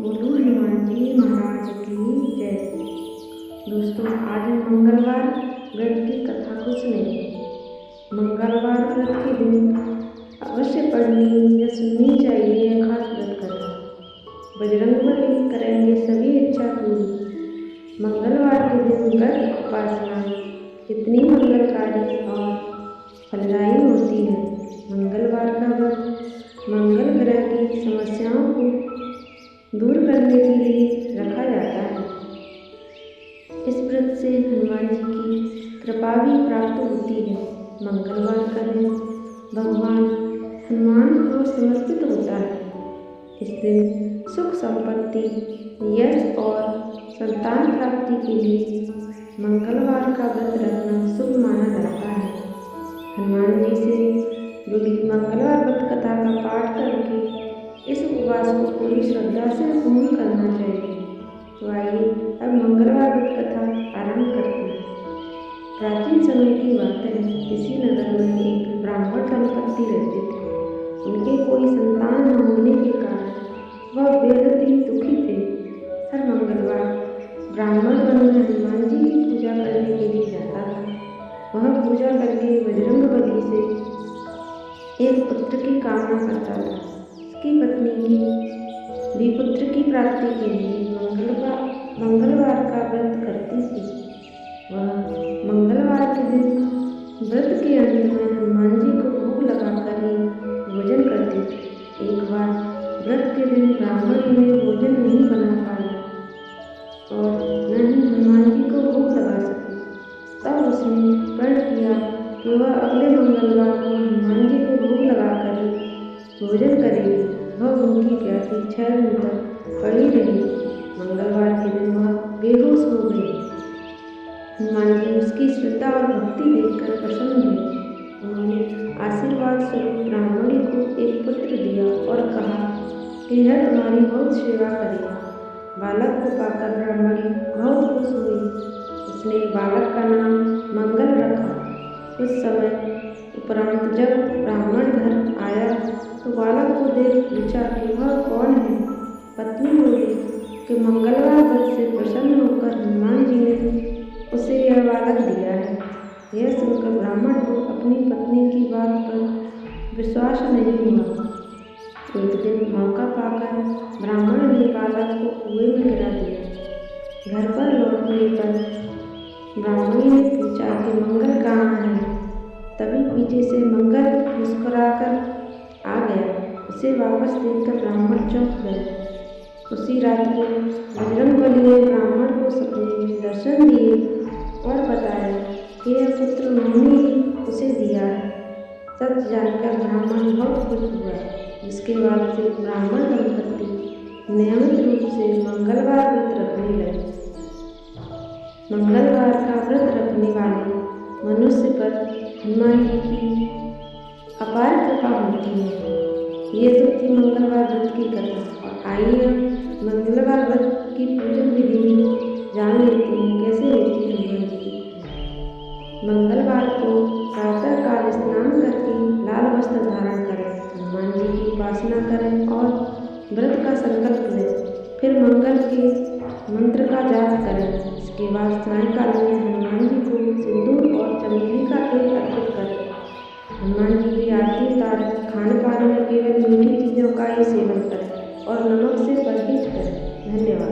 बोलो हनुमान जी महाराज की जय। दोस्तों, आज हम मंगलवार व्रत की कथा को सुनेंगे। मंगलवार व्रत के दिन अवश्य पढ़नी या सुननी चाहिए यह खास व्रत कथा। बजरंगबली करेंगे सभी इच्छा पूरी। मंगलवार के दिन व्रत उपासना कितनी मंगलकारी और फलदायी होती है। मंगलवार का व्रत मंगल ग्रह की समस्याओं को दूर करने के लिए रखा जाता है। इस व्रत से हनुमान जी की कृपा भी प्राप्त होती है। मंगलवार का दिन भगवान हनुमान को समर्पित होता है। इस दिन सुख संपत्ति, यश और संतान प्राप्ति के लिए मंगलवार का व्रत रखना शुभ माना जाता है। हनुमान जी से जुड़ी मंगलवार व्रत कथा का पाठ करके इस उपवास को पूरी श्रद्धा से पूर्ण करना चाहिए। तो आइए अब मंगलवार व्रत कथा आरंभ करते हैं। प्राचीन समय की बात है, किसी नगर में एक ब्राह्मण दंपत्ति रहते थे। उनके कोई संतान न होने के कारण वह बेहद ही दुखी थे। हर मंगलवार ब्राह्मण वन में हनुमान जी की पूजा करने के लिए जाता था। वह पूजा करके बजरंगबली से एक पुत्र की कामना करता था। उसकी पत्नी की भी पुत्र की प्राप्ति के लिए मंगलवार का व्रत करती थी। वह मंगलवार के दिन व्रत के अंत में हनुमान जी को भोग लगाकर ही भोजन करती थी। एक बार व्रत के दिन ब्राह्मण ने भोजन नहीं बना पाया और न ही हनुमान जी को भोग लगा सकी। तब उसने प्रण किया कि वह अगले मंगलवार को हनुमान जी को भोग लगाकर ही भोजन करेगी। वह उनकी प्यासी 6 दिन तक पड़ी रही। मंगलवार के दिन वह बेहोश हो गई। हनुमान जी उसकी श्रद्धा और भक्ति देखकर प्रसन्न हुए। उन्होंने आशीर्वाद स्वरूप ब्राह्मणी को एक पुत्र दिया और कहा कि यह तुम्हारी बहुत सेवा करेगा। बालक को पाकर ब्राह्मणी बहुत खुश हुई। उसने बालक का नाम मंगल रखा। कुछ समय उपरांत जब ब्राह्मण घर आया तो बालक को देख पूछा कि वह कौन है। पत्नी बोली कि मंगलवार व्रत से प्रसन्न होकर हनुमान जी ने उसे यह बालक दिया है। यह सुनकर ब्राह्मण को अपनी पत्नी की बात पर विश्वास नहीं हुआ। एक दिन मौका पाकर ब्राह्मण ने बालक को कुएं में गिरा दिया। घर पर लौटने पर ब्राह्मणी ने पूछा कि मंगल कहाँ है। तभी पीछे से मंगल मुस्कुराकर आ गया। उसे वापस देखकर ब्राह्मण चौंक गया। उसी रात को बजरंगबली ने ब्राह्मण को सपने में दर्शन दिए और बताया कि यह पुत्र उन्होंने ही उसे दिया है। सच जानकर ब्राह्मण बहुत खुश हुआ। जिसके बाद से ब्राह्मण दंपत्ति नियमित रूप से मंगलवार व्रत रखने लगे। मंगलवार का व्रत रखने वाले मनुष्य पर हनुमान जी की अपार कृपा होती है। ये तो थी मंगलवार व्रत की कथा। और आइए हम मंगलवार व्रत की पूजन विधि जान लेते हैं कैसे होती है हनुमान जी की। मंगलवार को प्रातः काल स्नान करके लाल वस्त्र धारण करें, हनुमान जी की उपासना करें और व्रत का संकल्प लें। फिर मंगल के मंत्र का जाप करें। इसके बाद सायंकाल में हनुमान जी को सिंदूर और चमेली का तेल अर्पित करें। हनुमान जी की आरती उतारें। खान पान में केवल मीठी चीज़ों का ही सेवन करें और नमक से परहेज करें। धन्यवाद।